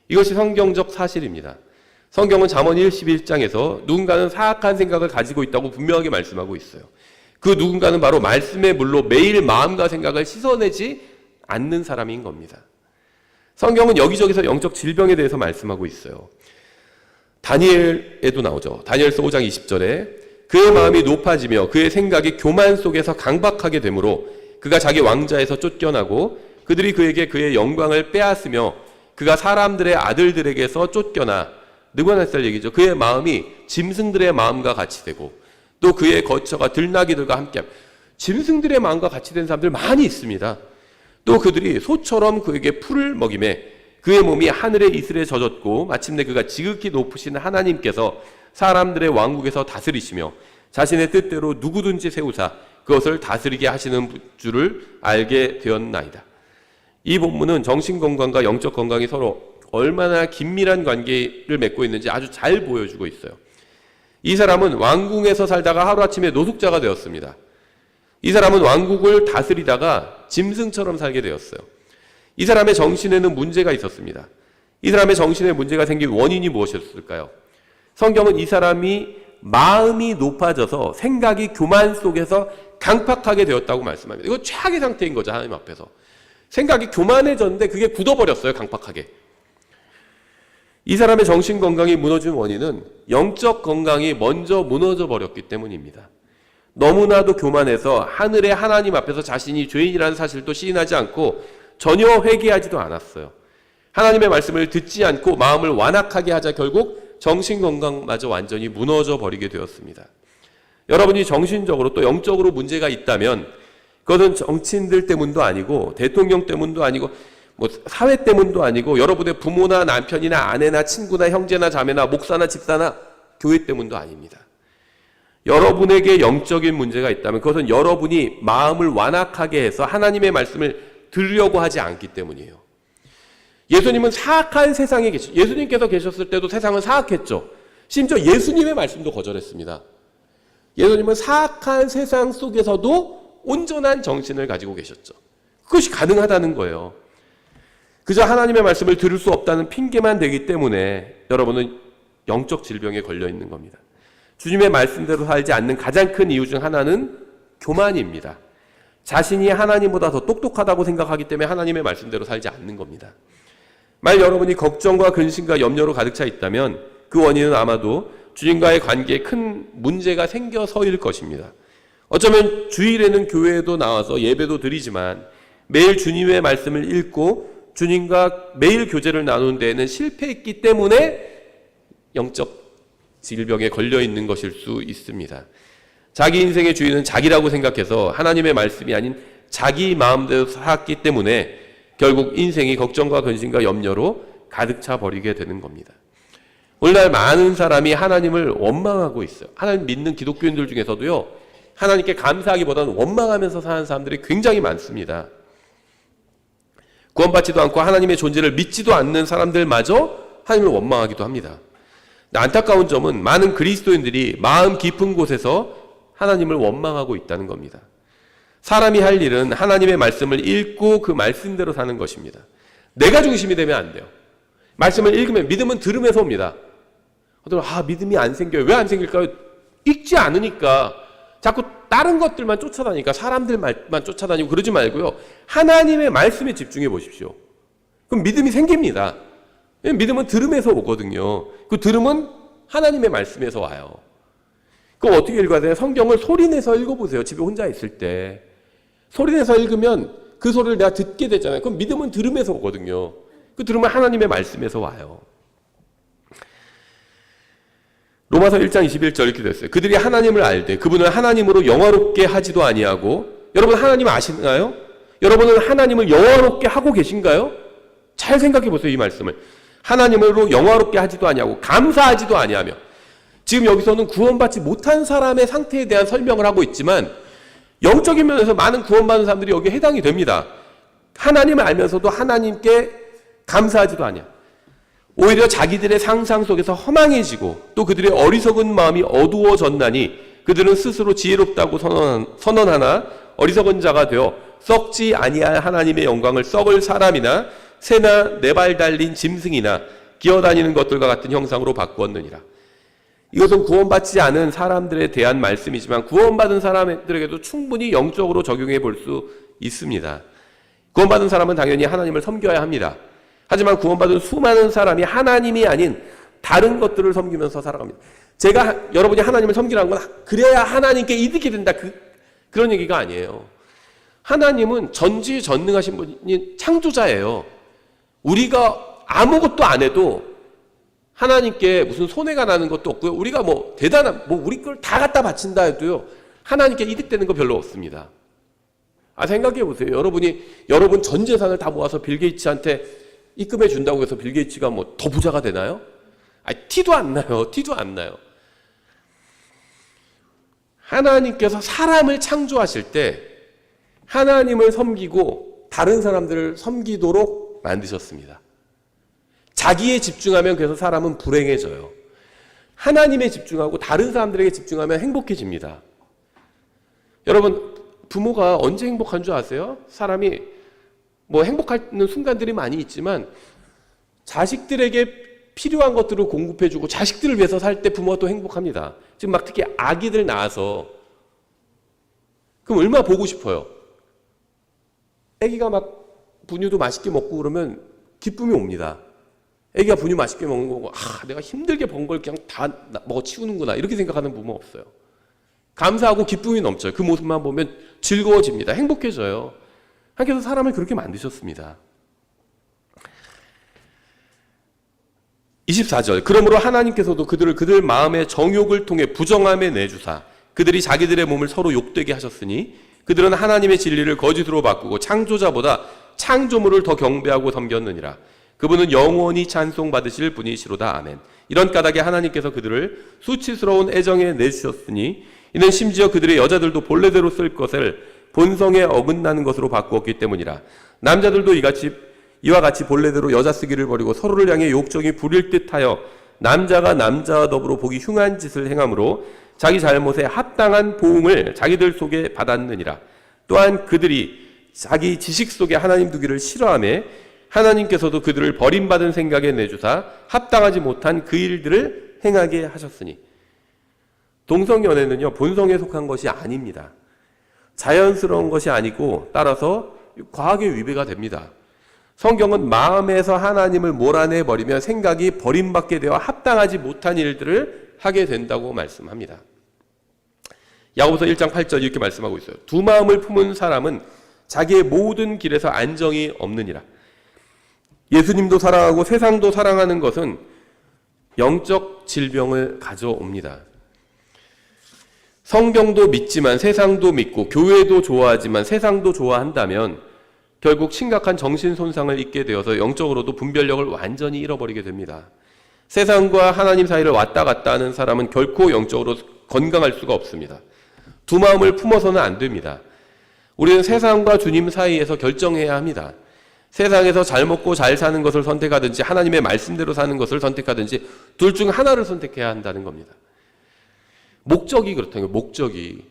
이것이 성경적 사실입니다. 성경은 잠언 11장에서 누군가는 사악한 생각을 가지고 있다고 분명하게 말씀하고 있어요. 그 누군가는 바로 말씀의 물로 매일 마음과 생각을 씻어내지 않는 사람인 겁니다. 성경은 여기저기서 영적 질병에 대해서 말씀하고 있어요. 다니엘에도 나오죠. 다니엘서 5장 20절에 그의 마음이 높아지며 그의 생각이 교만 속에서 강박하게 되므로 그가 자기 왕자에서 쫓겨나고 그들이 그에게 그의 영광을 빼앗으며 그가 사람들의 아들들에게서 쫓겨나 느부갓네살 얘기죠. 그의 마음이 짐승들의 마음과 같이 되고 또 그의 거처가 들나귀들과 함께 짐승들의 마음과 같이 된 사람들 많이 있습니다. 또 그들이 소처럼 그에게 풀을 먹이매 그의 몸이 하늘의 이슬에 젖었고 마침내 그가 지극히 높으신 하나님께서 사람들의 왕국에서 다스리시며 자신의 뜻대로 누구든지 세우사 그것을 다스리게 하시는 줄을 알게 되었나이다. 이 본문은 정신건강과 영적 건강이 서로 얼마나 긴밀한 관계를 맺고 있는지 아주 잘 보여주고 있어요. 이 사람은 왕궁에서 살다가 하루아침에 노숙자가 되었습니다. 이 사람은 왕국을 다스리다가 짐승처럼 살게 되었어요. 이 사람의 정신에는 문제가 있었습니다. 이 사람의 정신에 문제가 생긴 원인이 무엇이었을까요? 성경은 이 사람이 마음이 높아져서 생각이 교만 속에서 강팍하게 되었다고 말씀합니다. 이거 최악의 상태인 거죠, 하나님 앞에서. 생각이 교만해졌는데 그게 굳어버렸어요, 강팍하게. 이 사람의 정신건강이 무너진 원인은 영적 건강이 먼저 무너져 버렸기 때문입니다. 너무나도 교만해서 하늘의 하나님 앞에서 자신이 죄인이라는 사실도 시인하지 않고 전혀 회개하지도 않았어요. 하나님의 말씀을 듣지 않고 마음을 완악하게 하자 결국 정신건강마저 완전히 무너져 버리게 되었습니다. 여러분이 정신적으로 또 영적으로 문제가 있다면 그것은 정치인들 때문도 아니고 대통령 때문도 아니고 뭐 사회 때문도 아니고 여러분의 부모나 남편이나 아내나 친구나 형제나 자매나 목사나 집사나 교회 때문도 아닙니다. 여러분에게 영적인 문제가 있다면 그것은 여러분이 마음을 완악하게 해서 하나님의 말씀을 들으려고 하지 않기 때문이에요. 예수님은 사악한 세상에 예수님께서 계셨을 때도 세상은 사악했죠. 심지어 예수님의 말씀도 거절했습니다. 예수님은 사악한 세상 속에서도 온전한 정신을 가지고 계셨죠. 그것이 가능하다는 거예요. 그저 하나님의 말씀을 들을 수 없다는 핑계만 되기 때문에 여러분은 영적 질병에 걸려 있는 겁니다. 주님의 말씀대로 살지 않는 가장 큰 이유 중 하나는 교만입니다. 자신이 하나님보다 더 똑똑하다고 생각하기 때문에 하나님의 말씀대로 살지 않는 겁니다. 만약 여러분이 걱정과 근심과 염려로 가득 차 있다면 그 원인은 아마도 주님과의 관계에 큰 문제가 생겨서일 것입니다. 어쩌면 주일에는 교회에도 나와서 예배도 드리지만 매일 주님의 말씀을 읽고 주님과 매일 교제를 나누는 데에는 실패했기 때문에 영적 질병에 걸려 있는 것일 수 있습니다. 자기 인생의 주인은 자기라고 생각해서 하나님의 말씀이 아닌 자기 마음대로 살았기 때문에 결국 인생이 걱정과 근심과 염려로 가득 차 버리게 되는 겁니다. 오늘날 많은 사람이 하나님을 원망하고 있어요. 하나님 믿는 기독교인들 중에서도요, 하나님께 감사하기보다는 원망하면서 사는 사람들이 굉장히 많습니다. 구원받지도 않고 하나님의 존재를 믿지도 않는 사람들마저 하나님을 원망하기도 합니다. 안타까운 점은 많은 그리스도인들이 마음 깊은 곳에서 하나님을 원망하고 있다는 겁니다. 사람이 할 일은 하나님의 말씀을 읽고 그 말씀대로 사는 것입니다. 내가 중심이 되면 안 돼요. 말씀을 읽으면 믿음은 들으면서 옵니다. 믿음이 안 생겨요. 왜 안 생길까요? 읽지 않으니까. 자꾸 다른 것들만 쫓아다니니까, 사람들 말만 쫓아다니고 그러지 말고요. 하나님의 말씀에 집중해 보십시오. 그럼 믿음이 생깁니다. 믿음은 들음에서 오거든요. 그 들음은 하나님의 말씀에서 와요. 그럼 어떻게 읽어야 돼요? 성경을 소리내서 읽어보세요. 집에 혼자 있을 때. 소리내서 읽으면 그 소리를 내가 듣게 되잖아요. 그럼 믿음은 들음에서 오거든요. 그 들음은 하나님의 말씀에서 와요. 로마서 1장 21절 이렇게 됐어요. 그들이 하나님을 알되 그분을 하나님으로 영화롭게 하지도 아니하고. 여러분 하나님 아시나요? 여러분은 하나님을 영화롭게 하고 계신가요? 잘 생각해 보세요. 이 말씀을. 하나님으로 영화롭게 하지도 아니하고 감사하지도 아니하며. 지금 여기서는 구원받지 못한 사람의 상태에 대한 설명을 하고 있지만 영적인 면에서 많은 구원받은 사람들이 여기에 해당이 됩니다. 하나님을 알면서도 하나님께 감사하지도 아니야. 오히려 자기들의 상상 속에서 허망해지고 또 그들의 어리석은 마음이 어두워졌나니 그들은 스스로 지혜롭다고 선언하나 어리석은 자가 되어 썩지 아니할 하나님의 영광을 썩을 사람이나 새나 네 발 달린 짐승이나 기어다니는 것들과 같은 형상으로 바꾸었느니라. 이것은 구원받지 않은 사람들에 대한 말씀이지만 구원받은 사람들에게도 충분히 영적으로 적용해 볼 수 있습니다. 구원받은 사람은 당연히 하나님을 섬겨야 합니다. 하지만 구원받은 수많은 사람이 하나님이 아닌 다른 것들을 섬기면서 살아갑니다. 여러분이 하나님을 섬기라는 건 그래야 하나님께 이득이 된다, 그런 얘기가 아니에요. 하나님은 전지전능하신 분이 창조자예요. 우리가 아무것도 안 해도 하나님께 무슨 손해가 나는 것도 없고요. 우리가 우리 걸 다 갖다 바친다 해도요, 하나님께 이득되는 거 별로 없습니다. 생각해 보세요. 여러분 전 재산을 다 모아서 빌 게이츠한테 입금해 준다고 해서 빌 게이츠가 더 부자가 되나요? 티도 안 나요. 티도 안 나요. 하나님께서 사람을 창조하실 때 하나님을 섬기고 다른 사람들을 섬기도록 만드셨습니다. 자기에 집중하면 그래서 사람은 불행해져요. 하나님에 집중하고 다른 사람들에게 집중하면 행복해집니다. 여러분, 부모가 언제 행복한 줄 아세요? 사람이 행복하는 순간들이 많이 있지만 자식들에게 필요한 것들을 공급해주고 자식들을 위해서 살 때 부모가 또 행복합니다. 지금 특히 아기들 낳아서 그럼 얼마나 보고 싶어요? 아기가 분유도 맛있게 먹고 그러면 기쁨이 옵니다. 아기가 분유 맛있게 먹는 거고 내가 힘들게 번 걸 그냥 다 먹어 치우는구나 이렇게 생각하는 부모 없어요. 감사하고 기쁨이 넘쳐요. 그 모습만 보면 즐거워집니다. 행복해져요. 하나님께서 사람을 그렇게 만드셨습니다. 24절 그러므로 하나님께서도 그들 마음의 정욕을 통해 부정함에 내주사 그들이 자기들의 몸을 서로 욕되게 하셨으니 그들은 하나님의 진리를 거짓으로 바꾸고 창조자보다 창조물을 더 경배하고 섬겼느니라. 그분은 영원히 찬송받으실 분이시로다. 아멘. 이런 까닭에 하나님께서 그들을 수치스러운 애정에 내주셨으니 이는 심지어 그들의 여자들도 본래대로 쓸 것을 본성에 어긋나는 것으로 바꾸었기 때문이라. 남자들도 이와 같이 본래대로 여자 쓰기를 버리고 서로를 향해 욕정이 부릴 듯하여 남자가 남자와 더불어 보기 흉한 짓을 행함으로 자기 잘못에 합당한 보응을 자기들 속에 받았느니라. 또한 그들이 자기 지식 속에 하나님 두기를 싫어하며 하나님께서도 그들을 버림받은 생각에 내주사 합당하지 못한 그 일들을 행하게 하셨으니. 동성연애는요, 본성에 속한 것이 아닙니다. 자연스러운 것이 아니고 따라서 과학의 위배가 됩니다. 성경은 마음에서 하나님을 몰아내버리면 생각이 버림받게 되어 합당하지 못한 일들을 하게 된다고 말씀합니다. 야고보서 1장 8절 이렇게 말씀하고 있어요. 두 마음을 품은 사람은 자기의 모든 길에서 안정이 없느니라. 예수님도 사랑하고 세상도 사랑하는 것은 영적 질병을 가져옵니다. 성경도 믿지만 세상도 믿고 교회도 좋아하지만 세상도 좋아한다면 결국 심각한 정신 손상을 입게 되어서 영적으로도 분별력을 완전히 잃어버리게 됩니다. 세상과 하나님 사이를 왔다 갔다 하는 사람은 결코 영적으로 건강할 수가 없습니다. 두 마음을 품어서는 안 됩니다. 우리는 세상과 주님 사이에서 결정해야 합니다. 세상에서 잘 먹고 잘 사는 것을 선택하든지 하나님의 말씀대로 사는 것을 선택하든지 둘 중 하나를 선택해야 한다는 겁니다. 목적이 그렇다는 거예요. 목적이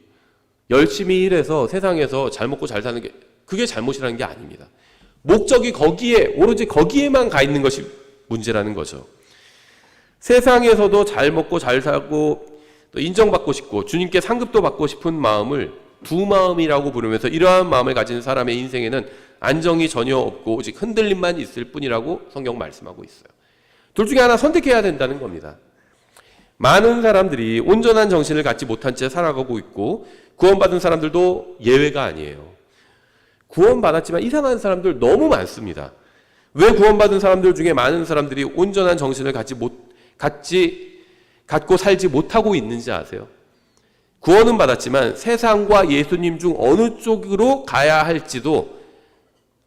열심히 일해서 세상에서 잘 먹고 잘 사는 게 그게 잘못이라는 게 아닙니다. 목적이 거기에 오로지 거기에만 가 있는 것이 문제라는 거죠. 세상에서도 잘 먹고 잘 살고 또 인정받고 싶고 주님께 상급도 받고 싶은 마음을 두 마음이라고 부르면서 이러한 마음을 가진 사람의 인생에는 안정이 전혀 없고 오직 흔들림만 있을 뿐이라고 성경 말씀하고 있어요. 둘 중에 하나 선택해야 된다는 겁니다. 많은 사람들이 온전한 정신을 갖지 못한 채 살아가고 있고 구원받은 사람들도 예외가 아니에요. 구원받았지만 이상한 사람들 너무 많습니다. 왜 구원받은 사람들 중에 많은 사람들이 온전한 정신을 갖고 살지 못하고 있는지 아세요? 구원은 받았지만 세상과 예수님 중 어느 쪽으로 가야 할지도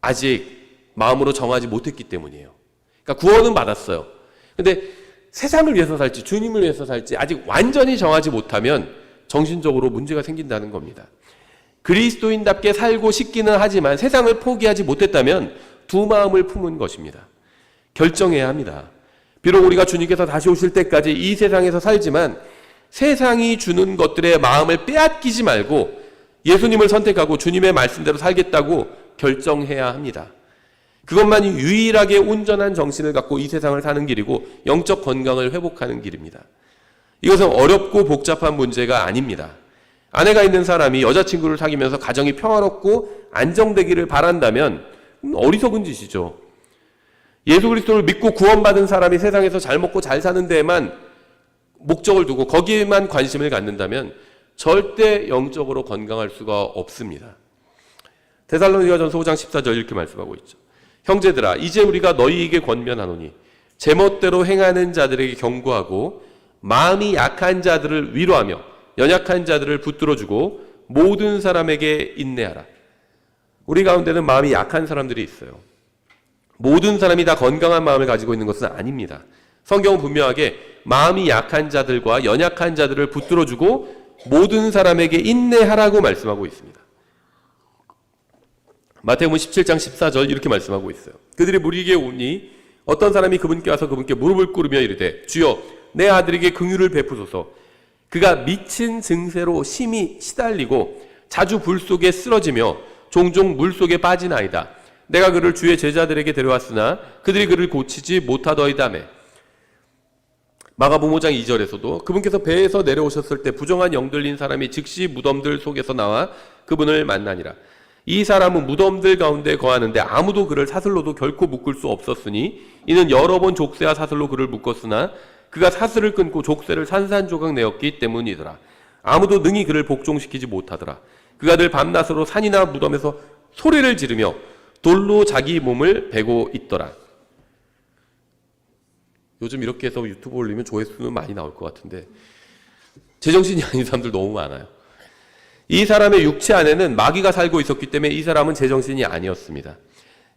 아직 마음으로 정하지 못했기 때문이에요. 그러니까 구원은 받았어요. 근데 세상을 위해서 살지 주님을 위해서 살지 아직 완전히 정하지 못하면 정신적으로 문제가 생긴다는 겁니다. 그리스도인답게 살고 싶기는 하지만 세상을 포기하지 못했다면 두 마음을 품은 것입니다. 결정해야 합니다. 비록 우리가 주님께서 다시 오실 때까지 이 세상에서 살지만 세상이 주는 것들의 마음을 빼앗기지 말고 예수님을 선택하고 주님의 말씀대로 살겠다고 결정해야 합니다. 그것만이 유일하게 온전한 정신을 갖고 이 세상을 사는 길이고 영적 건강을 회복하는 길입니다. 이것은 어렵고 복잡한 문제가 아닙니다. 아내가 있는 사람이 여자친구를 사귀면서 가정이 평화롭고 안정되기를 바란다면 어리석은 짓이죠. 예수 그리스도를 믿고 구원받은 사람이 세상에서 잘 먹고 잘 사는 데에만 목적을 두고 거기에만 관심을 갖는다면 절대 영적으로 건강할 수가 없습니다. 데살로니가전서 5장 14절 이렇게 말씀하고 있죠. 형제들아 이제 우리가 너희에게 권면하노니 제멋대로 행하는 자들에게 경고하고 마음이 약한 자들을 위로하며 연약한 자들을 붙들어주고 모든 사람에게 인내하라. 우리 가운데는 마음이 약한 사람들이 있어요. 모든 사람이 다 건강한 마음을 가지고 있는 것은 아닙니다. 성경은 분명하게 마음이 약한 자들과 연약한 자들을 붙들어주고 모든 사람에게 인내하라고 말씀하고 있습니다. 마태복음 17장 14절 이렇게 말씀하고 있어요. 그들이 무리에게 오니 어떤 사람이 그분께 와서 그분께 무릎을 꿇으며 이르되 주여 내 아들에게 긍휼을 베푸소서. 그가 미친 증세로 심히 시달리고 자주 불 속에 쓰러지며 종종 물 속에 빠지나이다. 내가 그를 주의 제자들에게 데려왔으나 그들이 그를 고치지 못하더이다매. 마가복음 5장 2절에서도 그분께서 배에서 내려오셨을 때 부정한 영 들린 사람이 즉시 무덤들 속에서 나와 그분을 만나니라. 이 사람은 무덤들 가운데 거하는데 아무도 그를 사슬로도 결코 묶을 수 없었으니 이는 여러 번 족쇄와 사슬로 그를 묶었으나 그가 사슬을 끊고 족쇄를 산산조각 내었기 때문이더라. 아무도 능히 그를 복종시키지 못하더라. 그가 늘 밤낮으로 산이나 무덤에서 소리를 지르며 돌로 자기 몸을 베고 있더라. 요즘 이렇게 해서 유튜브 올리면 조회수는 많이 나올 것 같은데 제정신이 아닌 사람들 너무 많아요. 이 사람의 육체 안에는 마귀가 살고 있었기 때문에 이 사람은 제정신이 아니었습니다.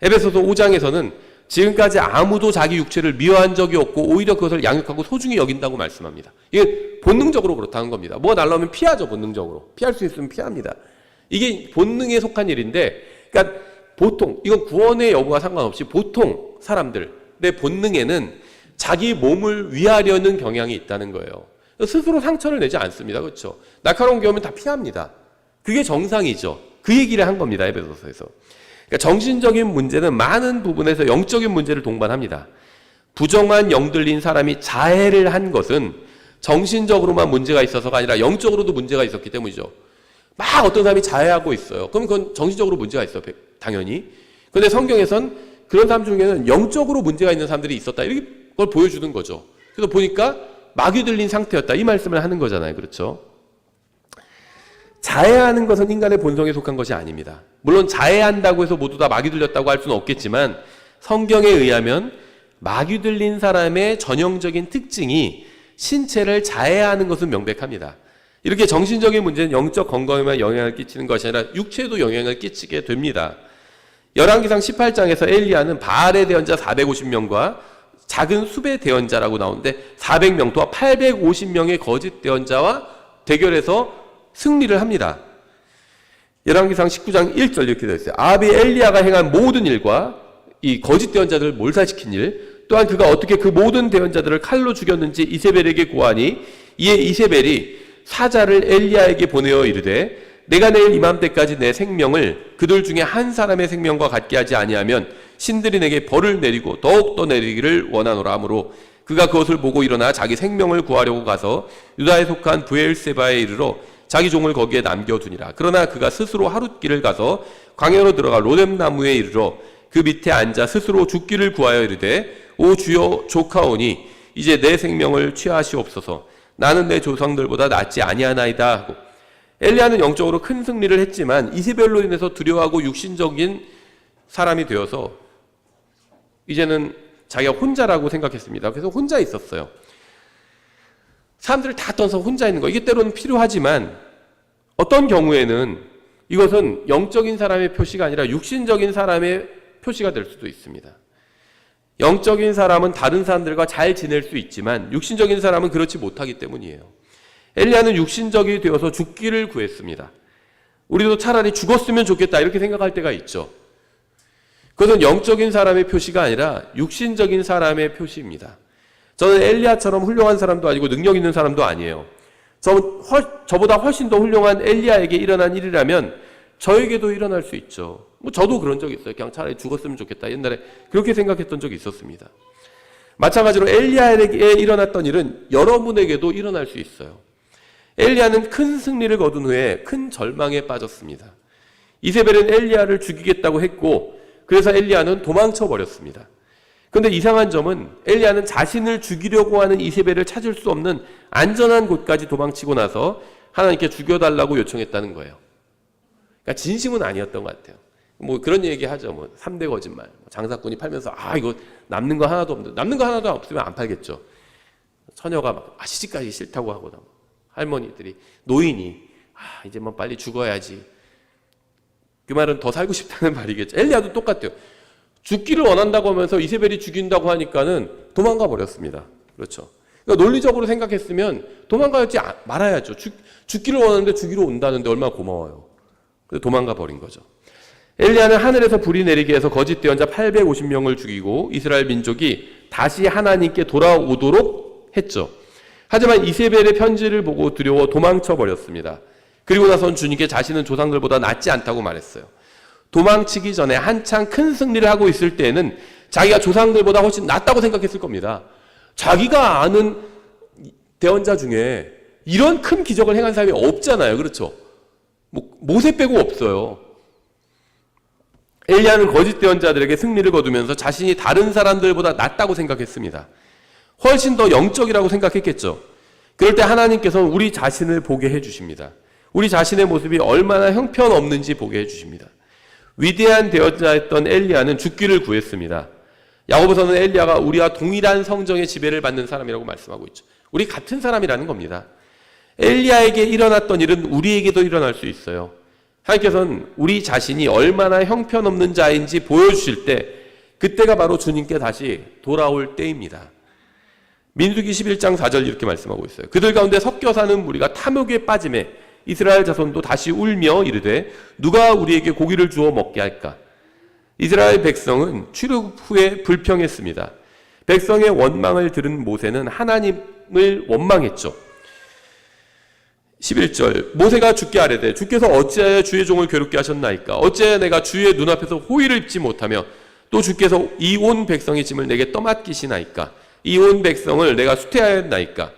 에베소서 5장에서는 지금까지 아무도 자기 육체를 미워한 적이 없고 오히려 그것을 양육하고 소중히 여긴다고 말씀합니다. 이게 본능적으로 그렇다는 겁니다. 뭐가 날라오면 피하죠. 본능적으로. 피할 수 있으면 피합니다. 이게 본능에 속한 일인데, 그러니까 보통 이건 구원의 여부와 상관없이 보통 사람들의 본능에는 자기 몸을 위하려는 경향이 있다는 거예요. 스스로 상처를 내지 않습니다. 그렇죠? 날카로운 게 오면 다 피합니다. 그게 정상이죠. 그 얘기를 한 겁니다. 에베소서에서. 그러니까 정신적인 문제는 많은 부분에서 영적인 문제를 동반합니다. 부정한 영들린 사람이 자해를 한 것은 정신적으로만 문제가 있어서가 아니라 영적으로도 문제가 있었기 때문이죠. 막 어떤 사람이 자해하고 있어요. 그럼 그건 정신적으로 문제가 있어요. 당연히. 그런데 성경에선 그런 사람 중에는 영적으로 문제가 있는 사람들이 있었다. 이렇게 그걸 보여주는 거죠. 그래서 보니까 마귀 들린 상태였다. 이 말씀을 하는 거잖아요. 그렇죠? 자해하는 것은 인간의 본성에 속한 것이 아닙니다. 물론 자해한다고 해서 모두 다 마귀 들렸다고 할 수는 없겠지만 성경에 의하면 마귀 들린 사람의 전형적인 특징이 신체를 자해하는 것은 명백합니다. 이렇게 정신적인 문제는 영적 건강에만 영향을 끼치는 것이 아니라 육체에도 영향을 끼치게 됩니다. 열왕기상 18장에서 엘리야는 바알의 대언자 450명과 작은 숲의 대언자라고 나오는데 400명 또한 850명의 거짓 대언자와 대결해서 승리를 합니다. 열왕기상 19장 1절 이렇게 되어 있어요. 아합이 엘리야가 행한 모든 일과 이 거짓 대언자들을 몰살시킨 일, 또한 그가 어떻게 그 모든 대언자들을 칼로 죽였는지 이세벨에게 고하니 이에 이세벨이 사자를 엘리야에게 보내어 이르되 내가 내일 이맘때까지 내 생명을 그들 중에 한 사람의 생명과 같게 하지 아니하면 신들이 내게 벌을 내리고 더욱더 내리기를 원하노라 하므로 그가 그것을 보고 일어나 자기 생명을 구하려고 가서 유다에 속한 브엘세바에 이르러 자기 종을 거기에 남겨두니라. 그러나 그가 스스로 하룻길을 가서 광야로 들어가 로뎀나무에 이르러 그 밑에 앉아 스스로 죽기를 구하여 이르되 오 주여 조카오니 이제 내 생명을 취하시옵소서. 나는 내 조상들보다 낫지 아니하나이다 하고. 엘리야는 영적으로 큰 승리를 했지만 이세벨로 인해서 두려워하고 육신적인 사람이 되어서 이제는 자기가 혼자라고 생각했습니다. 그래서 혼자 있었어요. 사람들을 다 떠나서 혼자 있는 거, 이게 때로는 필요하지만 어떤 경우에는 이것은 영적인 사람의 표시가 아니라 육신적인 사람의 표시가 될 수도 있습니다. 영적인 사람은 다른 사람들과 잘 지낼 수 있지만 육신적인 사람은 그렇지 못하기 때문이에요. 엘리야는 육신적이 되어서 죽기를 구했습니다. 우리도 차라리 죽었으면 좋겠다 이렇게 생각할 때가 있죠. 그것은 영적인 사람의 표시가 아니라 육신적인 사람의 표시입니다. 저는 엘리야처럼 훌륭한 사람도 아니고 능력 있는 사람도 아니에요. 저보다 훨씬 더 훌륭한 엘리야에게 일어난 일이라면 저에게도 일어날 수 있죠. 저도 그런 적이 있어요. 그냥 차라리 죽었으면 좋겠다. 옛날에 그렇게 생각했던 적이 있었습니다. 마찬가지로 엘리야에게 일어났던 일은 여러분에게도 일어날 수 있어요. 엘리야는 큰 승리를 거둔 후에 큰 절망에 빠졌습니다. 이세벨은 엘리야를 죽이겠다고 했고 그래서 엘리야는 도망쳐 버렸습니다. 그런데 이상한 점은 엘리야는 자신을 죽이려고 하는 이세벨을 찾을 수 없는 안전한 곳까지 도망치고 나서 하나님께 죽여달라고 요청했다는 거예요. 그러니까 진심은 아니었던 것 같아요. 뭐 그런 얘기 하죠. 뭐 3대 거짓말. 장사꾼이 팔면서 이거 남는 거 하나도 없는데 남는 거 하나도 없으면 안 팔겠죠. 처녀가 막 시집가기 싫다고 하고 할머니들이 노인이 이제 뭐 빨리 죽어야지. 그 말은 더 살고 싶다는 말이겠죠. 엘리야도 똑같아요. 죽기를 원한다고 하면서 이세벨이 죽인다고 하니까는 도망가 버렸습니다. 그렇죠. 그러니까 논리적으로 생각했으면 도망가지 말아야죠. 죽기를 원하는데 죽이러 온다는데 얼마나 고마워요. 그래서 도망가 버린 거죠. 엘리야는 하늘에서 불이 내리게 해서 거짓 대언자 850명을 죽이고 이스라엘 민족이 다시 하나님께 돌아오도록 했죠. 하지만 이세벨의 편지를 보고 두려워 도망쳐 버렸습니다. 그리고 나선 주님께 자신은 조상들보다 낫지 않다고 말했어요. 도망치기 전에 한창 큰 승리를 하고 있을 때에는 자기가 조상들보다 훨씬 낫다고 생각했을 겁니다. 자기가 아는 대언자 중에 이런 큰 기적을 행한 사람이 없잖아요. 그렇죠? 모세 빼고 없어요. 엘리야는 거짓 대언자들에게 승리를 거두면서 자신이 다른 사람들보다 낫다고 생각했습니다. 훨씬 더 영적이라고 생각했겠죠. 그럴 때 하나님께서는 우리 자신을 보게 해주십니다. 우리 자신의 모습이 얼마나 형편없는지 보게 해주십니다. 위대한 대언자였던 엘리야는 죽기를 구했습니다. 야고보서는 엘리야가 우리와 동일한 성정의 지배를 받는 사람이라고 말씀하고 있죠. 우리 같은 사람이라는 겁니다. 엘리야에게 일어났던 일은 우리에게도 일어날 수 있어요. 하나님께서는 우리 자신이 얼마나 형편없는 자인지 보여주실 때 그때가 바로 주님께 다시 돌아올 때입니다. 민수기 11장 4절 이렇게 말씀하고 있어요. 그들 가운데 섞여 사는 무리가 탐욕에 빠짐에 이스라엘 자손도 다시 울며 이르되 누가 우리에게 고기를 주어 먹게 할까? 이스라엘 백성은 출애굽 후에 불평했습니다. 백성의 원망을 들은 모세는 하나님을 원망했죠. 11절 모세가 주께 아뢰되 주께서 어찌하여 주의 종을 괴롭게 하셨나이까? 어찌하여 내가 주의 눈앞에서 호의를 입지 못하며 또 주께서 이 온 백성의 짐을 내게 떠맡기시나이까? 이 온 백성을 내가 수태하였나이까?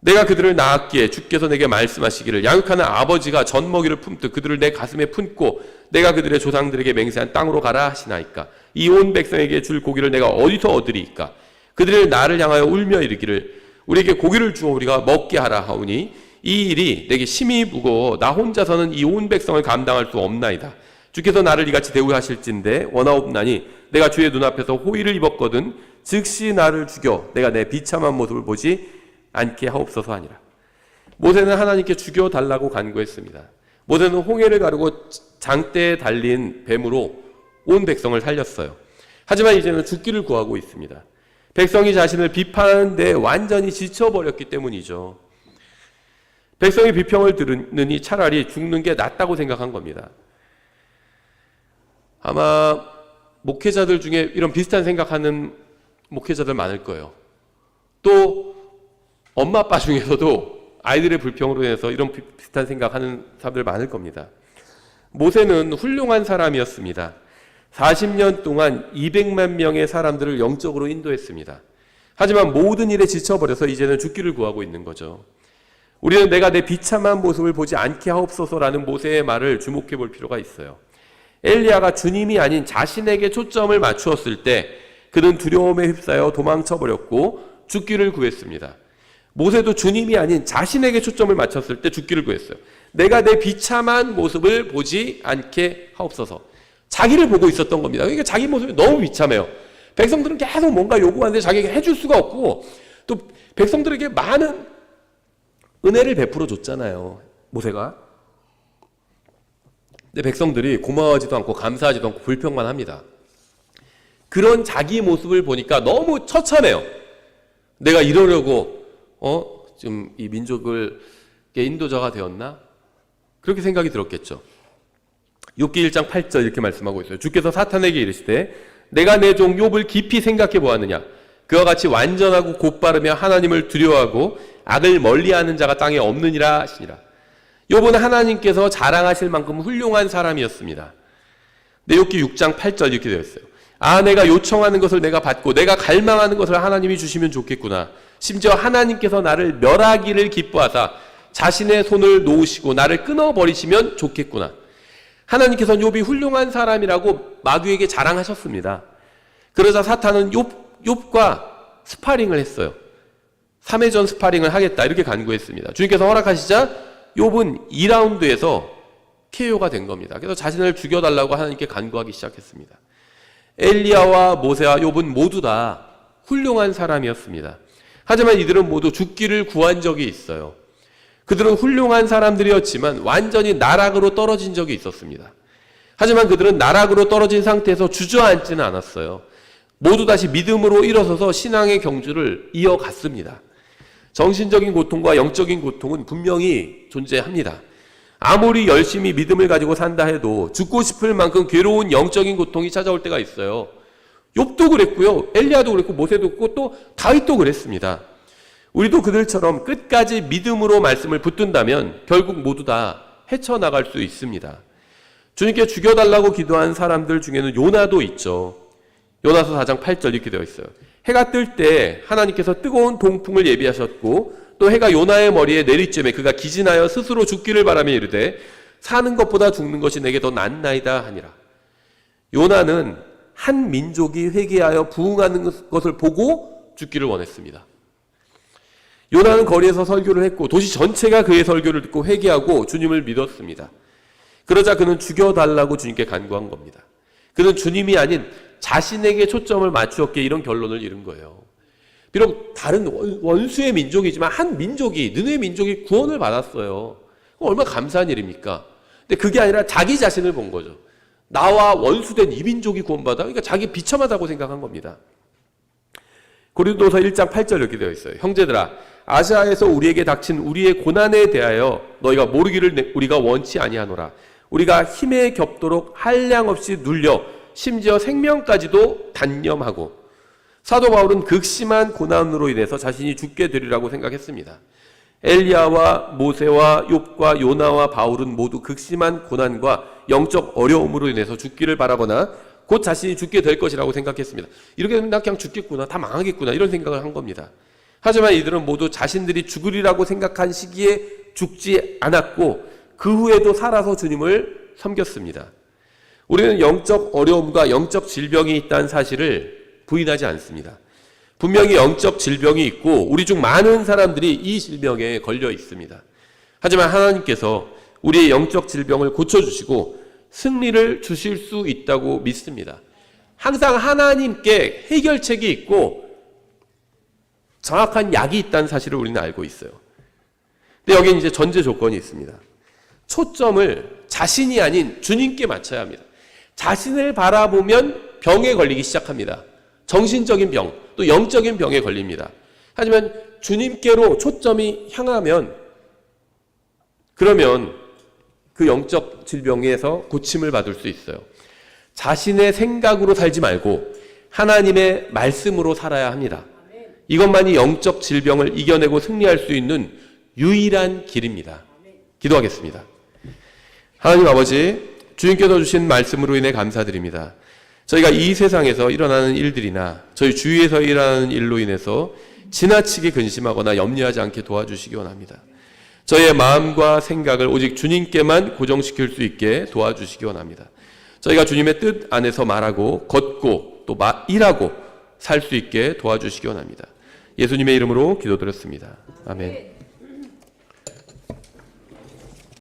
내가 그들을 낳았기에 주께서 내게 말씀하시기를 양육하는 아버지가 젖먹이를 품듯 그들을 내 가슴에 품고 내가 그들의 조상들에게 맹세한 땅으로 가라 하시나이까? 이 온 백성에게 줄 고기를 내가 어디서 얻으리이까? 그들을 나를 향하여 울며 이르기를 우리에게 고기를 주어 우리가 먹게 하라 하오니 이 일이 내게 심히 무거워 나 혼자서는 이 온 백성을 감당할 수 없나이다. 주께서 나를 이같이 대우하실진데 원하옵나니 내가 주의 눈앞에서 호의를 입었거든 즉시 나를 죽여 내가 내 비참한 모습을 보지 않게 하옵소서 하니라. 모세는 하나님께 죽여달라고 간구했습니다. 모세는 홍해를 가르고 장대에 달린 뱀으로 온 백성을 살렸어요. 하지만 이제는 죽기를 구하고 있습니다. 백성이 자신을 비판하는데 완전히 지쳐버렸기 때문이죠. 백성이 비평을 들으니 차라리 죽는 게 낫다고 생각한 겁니다. 아마 목회자들 중에 이런 비슷한 생각하는 목회자들 많을 거예요. 또 엄마 아빠 중에서도 아이들의 불평으로 인해서 이런 비슷한 생각하는 사람들 많을 겁니다. 모세는 훌륭한 사람이었습니다. 40년 동안 200만 명의 사람들을 영적으로 인도했습니다. 하지만 모든 일에 지쳐버려서 이제는 죽기를 구하고 있는 거죠. 우리는 내가 내 비참한 모습을 보지 않게 하옵소서라는 모세의 말을 주목해 볼 필요가 있어요. 엘리야가 주님이 아닌 자신에게 초점을 맞추었을 때 그는 두려움에 휩싸여 도망쳐버렸고 죽기를 구했습니다. 모세도 주님이 아닌 자신에게 초점을 맞췄을 때 죽기를 구했어요. 내가 내 비참한 모습을 보지 않게 하옵소서. 자기를 보고 있었던 겁니다. 그러니까 자기 모습이 너무 비참해요. 백성들은 계속 뭔가 요구하는데 자기가 해줄 수가 없고 또 백성들에게 많은 은혜를 베풀어 줬잖아요. 모세가. 근데 백성들이 고마워하지도 않고 감사하지도 않고 불평만 합니다. 그런 자기 모습을 보니까 너무 처참해요. 내가 이러려고 좀 이 민족을 인도자가 되었나? 그렇게 생각이 들었겠죠. 욥기 1장 8절 이렇게 말씀하고 있어요. 주께서 사탄에게 이르시되 내가 내 종 욥을 깊이 생각해 보았느냐? 그와 같이 완전하고 곧바르며 하나님을 두려워하고 악을 멀리하는 자가 땅에 없느니라 하시니라. 욥은 하나님께서 자랑하실 만큼 훌륭한 사람이었습니다. 근데 욥기 6장 8절 이렇게 되어 있어요. 아, 내가 요청하는 것을 내가 받고 내가 갈망하는 것을 하나님이 주시면 좋겠구나. 심지어 하나님께서 나를 멸하기를 기뻐하사 자신의 손을 놓으시고 나를 끊어버리시면 좋겠구나. 하나님께서는 욥이 훌륭한 사람이라고 마귀에게 자랑하셨습니다. 그러자 사탄은 욥과 스파링을 했어요. 3회전 스파링을 하겠다 이렇게 간구했습니다. 주님께서 허락하시자 욥은 2라운드에서 KO가 된 겁니다. 그래서 자신을 죽여달라고 하나님께 간구하기 시작했습니다. 엘리야와 모세와 욥은 모두 다 훌륭한 사람이었습니다. 하지만 이들은 모두 죽기를 구한 적이 있어요. 그들은 훌륭한 사람들이었지만 완전히 나락으로 떨어진 적이 있었습니다. 하지만 그들은 나락으로 떨어진 상태에서 주저앉지는 않았어요. 모두 다시 믿음으로 일어서서 신앙의 경주를 이어갔습니다. 정신적인 고통과 영적인 고통은 분명히 존재합니다. 아무리 열심히 믿음을 가지고 산다 해도 죽고 싶을 만큼 괴로운 영적인 고통이 찾아올 때가 있어요. 욥도 그랬고요. 엘리야도 그랬고 모세도 그랬고 또 다윗도 그랬습니다. 우리도 그들처럼 끝까지 믿음으로 말씀을 붙든다면 결국 모두 다 헤쳐나갈 수 있습니다. 주님께 죽여달라고 기도한 사람들 중에는 요나도 있죠. 요나서 4장 8절 이렇게 되어 있어요. 해가 뜰 때 하나님께서 뜨거운 동풍을 예비하셨고 또 해가 요나의 머리에 내리쬐매 그가 기진하여 스스로 죽기를 바라며 이르되 사는 것보다 죽는 것이 내게 더 낫나이다 하니라. 요나는 한 민족이 회개하여 부흥하는 것을 보고 죽기를 원했습니다. 요나는 거리에서 설교를 했고 도시 전체가 그의 설교를 듣고 회개하고 주님을 믿었습니다. 그러자 그는 죽여달라고 주님께 간구한 겁니다. 그는 주님이 아닌 자신에게 초점을 맞추었기에 이런 결론을 이룬 거예요. 비록 다른 원수의 민족이지만 한 민족이, 느헤 민족이 구원을 받았어요. 얼마나 감사한 일입니까? 근데 그게 아니라 자기 자신을 본 거죠. 나와 원수된 이민족이 구원받아. 그러니까 자기 비참하다고 생각한 겁니다. 고린도서 1장 8절 이렇게 되어 있어요. 형제들아, 아시아에서 우리에게 닥친 우리의 고난에 대하여 너희가 모르기를 우리가 원치 아니하노라. 우리가 힘에 겹도록 한량없이 눌려 심지어 생명까지도 단념하고. 사도 바울은 극심한 고난으로 인해서 자신이 죽게 되리라고 생각했습니다. 엘리야와 모세와 욥과 요나와 바울은 모두 극심한 고난과 영적 어려움으로 인해서 죽기를 바라거나 곧 자신이 죽게 될 것이라고 생각했습니다. 이렇게 되면 나 그냥 죽겠구나, 다 망하겠구나, 이런 생각을 한 겁니다. 하지만 이들은 모두 자신들이 죽으리라고 생각한 시기에 죽지 않았고 그 후에도 살아서 주님을 섬겼습니다. 우리는 영적 어려움과 영적 질병이 있다는 사실을 부인하지 않습니다. 분명히 영적 질병이 있고 우리 중 많은 사람들이 이 질병에 걸려 있습니다. 하지만 하나님께서 우리의 영적 질병을 고쳐주시고 승리를 주실 수 있다고 믿습니다. 항상 하나님께 해결책이 있고 정확한 약이 있다는 사실을 우리는 알고 있어요. 근데 여기는 이제 전제 조건이 있습니다. 초점을 자신이 아닌 주님께 맞춰야 합니다. 자신을 바라보면 병에 걸리기 시작합니다. 정신적인 병, 또 영적인 병에 걸립니다. 하지만 주님께로 초점이 향하면 그러면 그 영적 질병에서 고침을 받을 수 있어요. 자신의 생각으로 살지 말고 하나님의 말씀으로 살아야 합니다. 이것만이 영적 질병을 이겨내고 승리할 수 있는 유일한 길입니다. 기도하겠습니다. 하나님 아버지, 주님께서 주신 말씀으로 인해 감사드립니다. 저희가 이 세상에서 일어나는 일들이나 저희 주위에서 일어나는 일로 인해서 지나치게 근심하거나 염려하지 않게 도와주시기 원합니다. 저희의 마음과 생각을 오직 주님께만 고정시킬 수 있게 도와주시기 원합니다. 저희가 주님의 뜻 안에서 말하고 걷고 또 일하고 살 수 있게 도와주시기 원합니다. 예수님의 이름으로 기도드렸습니다. 아멘.